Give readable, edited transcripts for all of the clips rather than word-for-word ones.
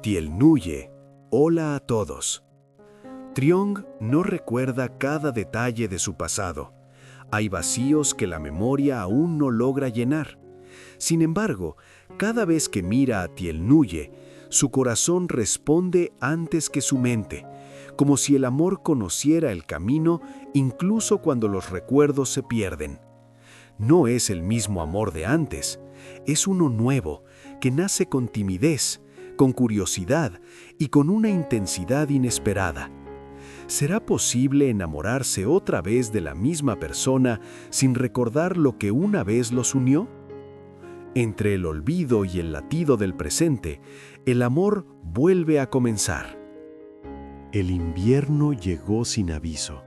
Tielnuye, hola a todos. Triong no recuerda cada detalle de su pasado. Hay vacíos que la memoria aún no logra llenar. Sin embargo, cada vez que mira a Tielnuye, su corazón responde antes que su mente, como si el amor conociera el camino incluso cuando los recuerdos se pierden. No es el mismo amor de antes, es uno nuevo, que nace con timidez, con curiosidad y con una intensidad inesperada. ¿Será posible enamorarse otra vez de la misma persona sin recordar lo que una vez los unió? Entre el olvido y el latido del presente, el amor vuelve a comenzar. El invierno llegó sin aviso,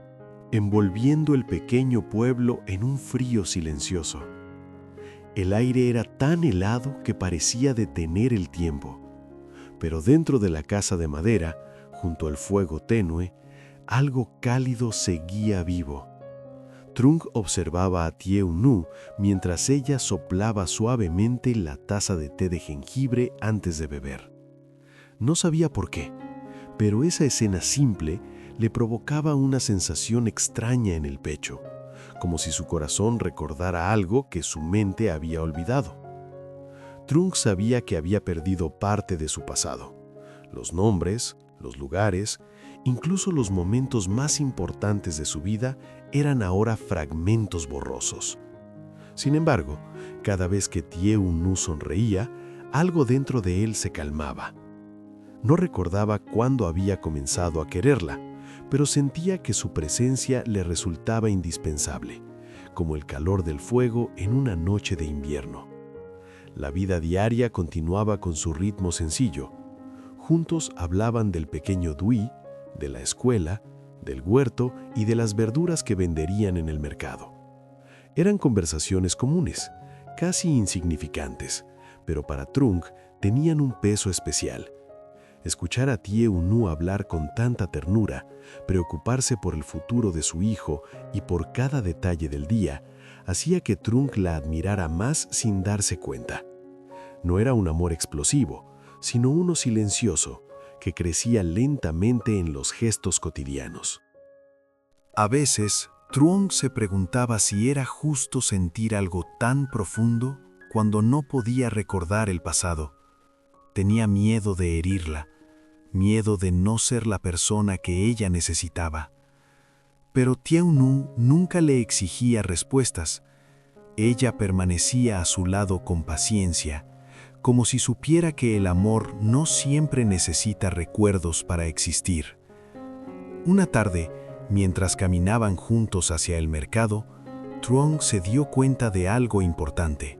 envolviendo el pequeño pueblo en un frío silencioso. El aire era tan helado que parecía detener el tiempo. Pero dentro de la casa de madera, junto al fuego tenue, algo cálido seguía vivo. Trung observaba a Tieu-nu mientras ella soplaba suavemente la taza de té de jengibre antes de beber. No sabía por qué, pero esa escena simple le provocaba una sensación extraña en el pecho, como si su corazón recordara algo que su mente había olvidado. Trung sabía que había perdido parte de su pasado. Los nombres, los lugares, incluso los momentos más importantes de su vida eran ahora fragmentos borrosos. Sin embargo, cada vez que Tieu-nu sonreía, algo dentro de él se calmaba. No recordaba cuándo había comenzado a quererla, pero sentía que su presencia le resultaba indispensable, como el calor del fuego en una noche de invierno. La vida diaria continuaba con su ritmo sencillo. Juntos hablaban del pequeño Dui, de la escuela, del huerto y de las verduras que venderían en el mercado. Eran conversaciones comunes, casi insignificantes, pero para Trung tenían un peso especial. Escuchar a Tieu-nu hablar con tanta ternura, preocuparse por el futuro de su hijo y por cada detalle del día, hacía que Trung la admirara más sin darse cuenta. No era un amor explosivo, sino uno silencioso, que crecía lentamente en los gestos cotidianos. A veces, Trung se preguntaba si era justo sentir algo tan profundo cuando no podía recordar el pasado. Tenía miedo de herirla, miedo de no ser la persona que ella necesitaba. Pero Tieu-nu nunca le exigía respuestas. Ella permanecía a su lado con paciencia, como si supiera que el amor no siempre necesita recuerdos para existir. Una tarde, mientras caminaban juntos hacia el mercado, Trung se dio cuenta de algo importante.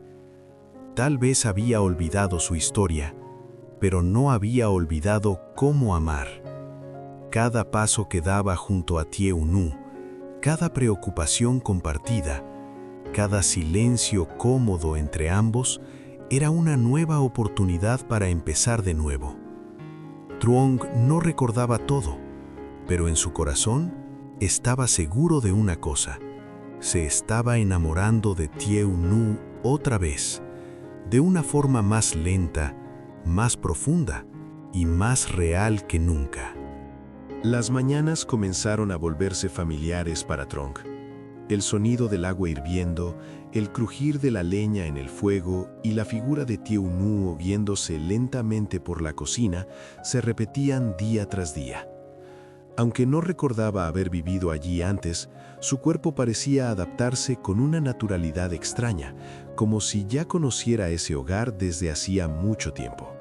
Tal vez había olvidado su historia, pero no había olvidado cómo amar. Cada paso que daba junto a Tieu-nu, cada preocupación compartida, cada silencio cómodo entre ambos, era una nueva oportunidad para empezar de nuevo. Trung no recordaba todo, pero en su corazón estaba seguro de una cosa: se estaba enamorando de Tieu-nu otra vez, de una forma más lenta, más profunda y más real que nunca. Las mañanas comenzaron a volverse familiares para Trung. El sonido del agua hirviendo, el crujir de la leña en el fuego y la figura de Tieu-nu moviéndose lentamente por la cocina se repetían día tras día. Aunque no recordaba haber vivido allí antes, su cuerpo parecía adaptarse con una naturalidad extraña, como si ya conociera ese hogar desde hacía mucho tiempo.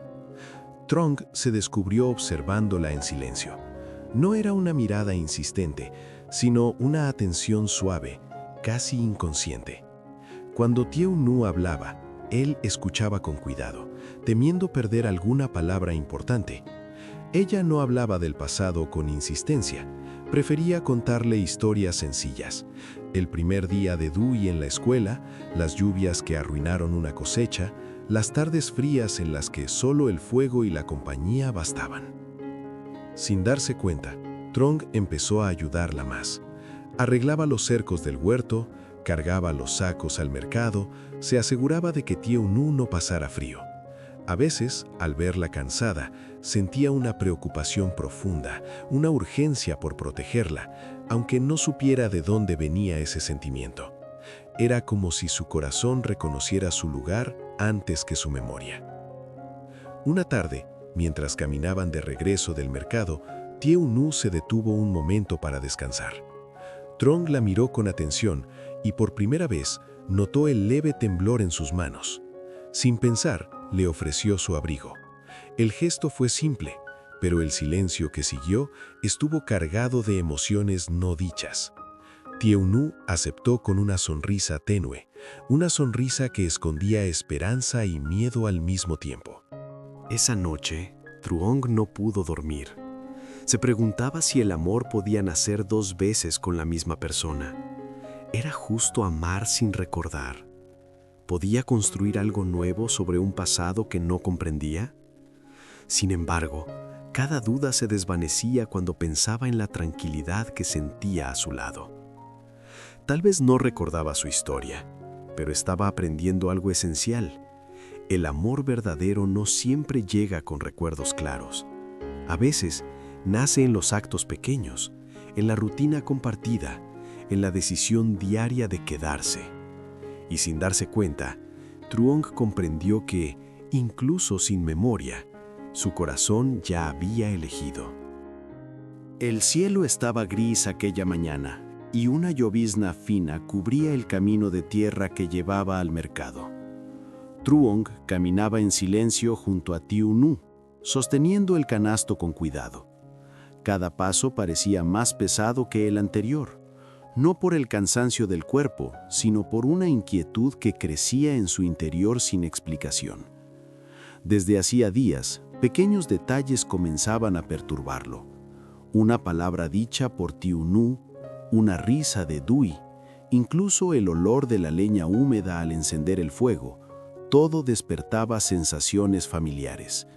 Trung se descubrió observándola en silencio. No era una mirada insistente, sino una atención suave, casi inconsciente. Cuando Tieu-nu hablaba, él escuchaba con cuidado, temiendo perder alguna palabra importante. Ella no hablaba del pasado con insistencia, prefería contarle historias sencillas. El primer día de Dui en la escuela, las lluvias que arruinaron una cosecha, las tardes frías en las que solo el fuego y la compañía bastaban. Sin darse cuenta, Trung empezó a ayudarla más. Arreglaba los cercos del huerto, cargaba los sacos al mercado, se aseguraba de que Tieu-nu no pasara frío. A veces, al verla cansada, sentía una preocupación profunda, una urgencia por protegerla, aunque no supiera de dónde venía ese sentimiento. Era como si su corazón reconociera su lugar antes que su memoria. Una tarde, mientras caminaban de regreso del mercado, Tieu Nu se detuvo un momento para descansar. Trong la miró con atención y por primera vez notó el leve temblor en sus manos. Sin pensar, le ofreció su abrigo. El gesto fue simple, pero el silencio que siguió estuvo cargado de emociones no dichas. Tieu Nu aceptó con una sonrisa tenue, una sonrisa que escondía esperanza y miedo al mismo tiempo. Esa noche, Truong no pudo dormir. Se preguntaba si el amor podía nacer dos veces con la misma persona. ¿Era justo amar sin recordar? ¿Podía construir algo nuevo sobre un pasado que no comprendía? Sin embargo, cada duda se desvanecía cuando pensaba en la tranquilidad que sentía a su lado. Tal vez no recordaba su historia, pero estaba aprendiendo algo esencial. El amor verdadero no siempre llega con recuerdos claros. A veces, nace en los actos pequeños, en la rutina compartida, en la decisión diaria de quedarse. Y sin darse cuenta, Truong comprendió que, incluso sin memoria, su corazón ya había elegido. El cielo estaba gris aquella mañana, y una llovizna fina cubría el camino de tierra que llevaba al mercado. Truong caminaba en silencio junto a Tieu Nu, sosteniendo el canasto con cuidado. Cada paso parecía más pesado que el anterior, no por el cansancio del cuerpo, sino por una inquietud que crecía en su interior sin explicación. Desde hacía días, pequeños detalles comenzaban a perturbarlo. Una palabra dicha por Tieu Nu, una risa de Dui, incluso el olor de la leña húmeda al encender el fuego, todo despertaba sensaciones familiares.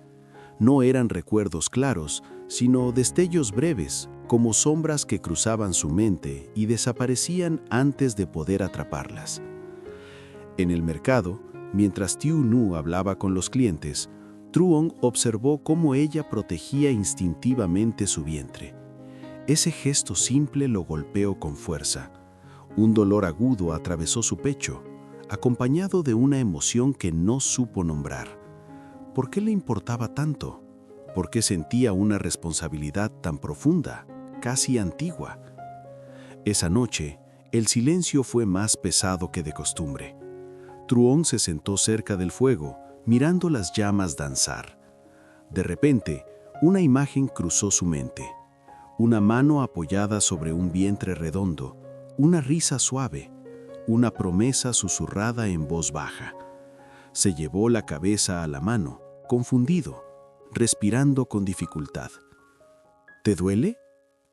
No eran recuerdos claros, sino destellos breves, como sombras que cruzaban su mente y desaparecían antes de poder atraparlas. En el mercado, mientras Tieu Nu hablaba con los clientes, Truong observó cómo ella protegía instintivamente su vientre. Ese gesto simple lo golpeó con fuerza. Un dolor agudo atravesó su pecho, acompañado de una emoción que no supo nombrar. ¿Por qué le importaba tanto? ¿Por qué sentía una responsabilidad tan profunda, casi antigua? Esa noche, el silencio fue más pesado que de costumbre. Truong se sentó cerca del fuego, mirando las llamas danzar. De repente, una imagen cruzó su mente. Una mano apoyada sobre un vientre redondo, una risa suave, una promesa susurrada en voz baja. Se llevó la cabeza a la mano, confundido, respirando con dificultad. ¿Te duele?,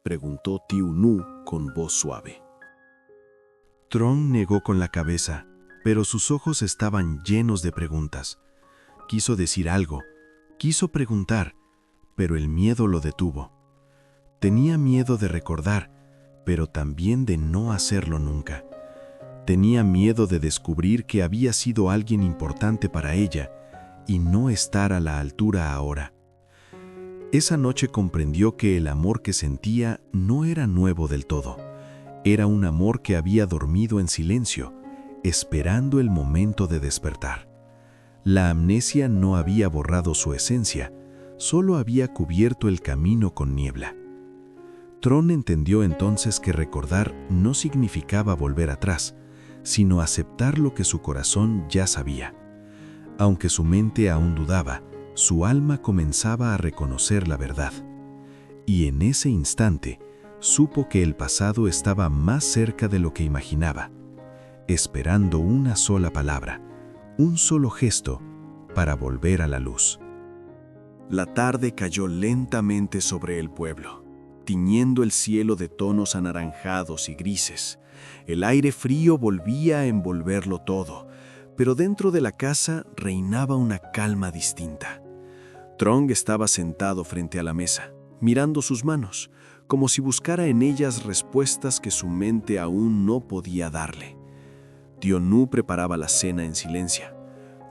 preguntó Tieu Nu con voz suave. Trong negó con la cabeza, pero sus ojos estaban llenos de preguntas. Quiso decir algo, quiso preguntar, pero el miedo lo detuvo. Tenía miedo de recordar, pero también de no hacerlo nunca. Tenía miedo de descubrir que había sido alguien importante para ella y no estar a la altura ahora. Esa noche comprendió que el amor que sentía no era nuevo del todo. Era un amor que había dormido en silencio, esperando el momento de despertar. La amnesia no había borrado su esencia, solo había cubierto el camino con niebla. Tron entendió entonces que recordar no significaba volver atrás, sino aceptar lo que su corazón ya sabía. Aunque su mente aún dudaba, su alma comenzaba a reconocer la verdad. Y en ese instante, supo que el pasado estaba más cerca de lo que imaginaba, esperando una sola palabra, un solo gesto, para volver a la luz. La tarde cayó lentamente sobre el pueblo, tiñendo el cielo de tonos anaranjados y grises. El aire frío volvía a envolverlo todo, pero dentro de la casa reinaba una calma distinta. Trong estaba sentado frente a la mesa, mirando sus manos, como si buscara en ellas respuestas que su mente aún no podía darle. Tieu Nu preparaba la cena en silencio.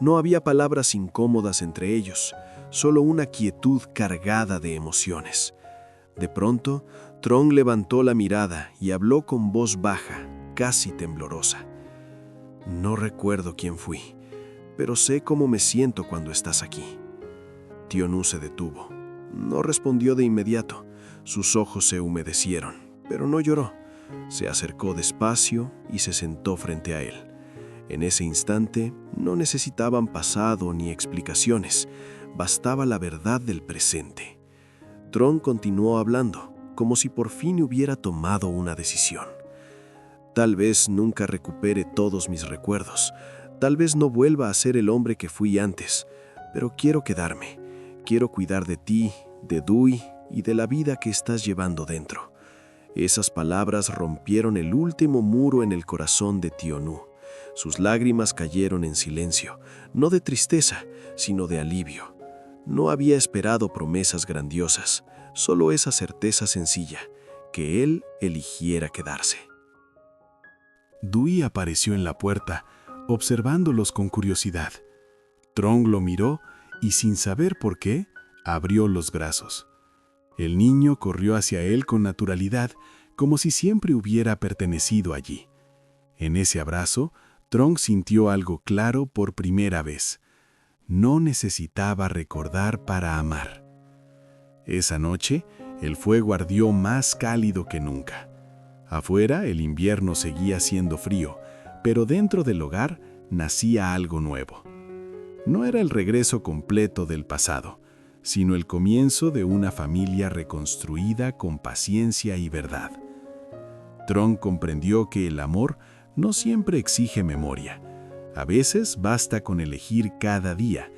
No había palabras incómodas entre ellos, solo una quietud cargada de emociones. De pronto, Trong levantó la mirada y habló con voz baja, casi temblorosa. No recuerdo quién fui, pero sé cómo me siento cuando estás aquí. Tío Nu se detuvo. No respondió de inmediato. Sus ojos se humedecieron, pero no lloró. Se acercó despacio y se sentó frente a él. En ese instante no necesitaban pasado ni explicaciones, bastaba la verdad del presente. Trong continuó hablando, como si por fin hubiera tomado una decisión. Tal vez nunca recupere todos mis recuerdos, tal vez no vuelva a ser el hombre que fui antes, pero quiero quedarme, quiero cuidar de ti, de Dui y de la vida que estás llevando dentro. Esas palabras rompieron el último muro en el corazón de Tío Nu. Sus lágrimas cayeron en silencio, no de tristeza, sino de alivio. No había esperado promesas grandiosas, solo esa certeza sencilla, que él eligiera quedarse. Dui apareció en la puerta, observándolos con curiosidad. Trong lo miró y, sin saber por qué, abrió los brazos. El niño corrió hacia él con naturalidad, como si siempre hubiera pertenecido allí. En ese abrazo, Trong sintió algo claro por primera vez. No necesitaba recordar para amar. Esa noche, el fuego ardió más cálido que nunca. Afuera, el invierno seguía siendo frío, pero dentro del hogar nacía algo nuevo. No era el regreso completo del pasado, sino el comienzo de una familia reconstruida con paciencia y verdad. Trong comprendió que el amor no siempre exige memoria. A veces basta con elegir cada día,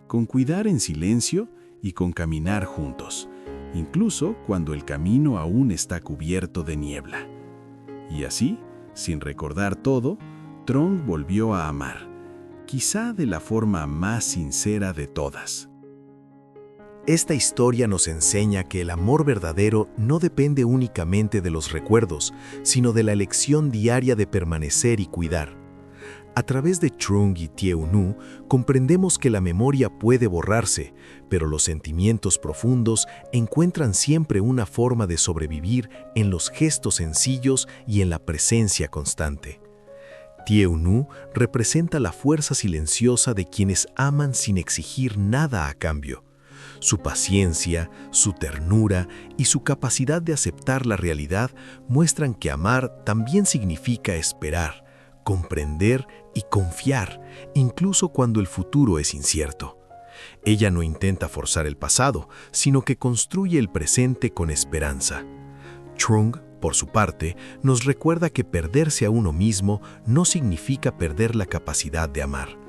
con cuidar en silencio y con caminar juntos, incluso cuando el camino aún está cubierto de niebla. Y así, sin recordar todo, Trong volvió a amar, quizá de la forma más sincera de todas. Esta historia nos enseña que el amor verdadero no depende únicamente de los recuerdos, sino de la elección diaria de permanecer y cuidar. A través de Trong y Tío Nu, comprendemos que la memoria puede borrarse, pero los sentimientos profundos encuentran siempre una forma de sobrevivir en los gestos sencillos y en la presencia constante. Tío Nu representa la fuerza silenciosa de quienes aman sin exigir nada a cambio. Su paciencia, su ternura y su capacidad de aceptar la realidad muestran que amar también significa esperar, comprender y confiar, incluso cuando el futuro es incierto. Ella no intenta forzar el pasado, sino que construye el presente con esperanza. Trong, por su parte, nos recuerda que perderse a uno mismo no significa perder la capacidad de amar.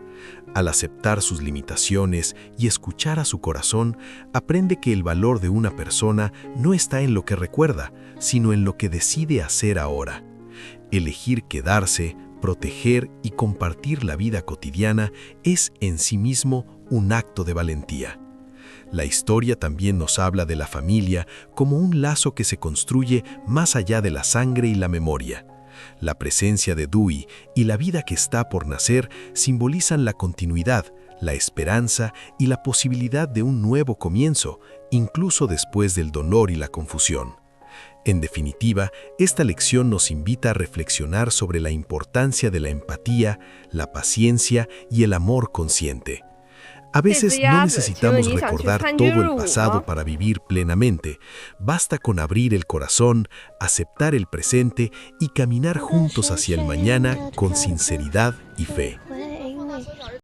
Al aceptar sus limitaciones y escuchar a su corazón, aprende que el valor de una persona no está en lo que recuerda, sino en lo que decide hacer ahora. Elegir quedarse, proteger y compartir la vida cotidiana es en sí mismo un acto de valentía. La historia también nos habla de la familia como un lazo que se construye más allá de la sangre y la memoria. La presencia de Dui y la vida que está por nacer simbolizan la continuidad, la esperanza y la posibilidad de un nuevo comienzo, incluso después del dolor y la confusión. En definitiva, esta lección nos invita a reflexionar sobre la importancia de la empatía, la paciencia y el amor consciente. A veces no necesitamos recordar todo el pasado para vivir plenamente. Basta con abrir el corazón, aceptar el presente y caminar juntos hacia el mañana con sinceridad y fe.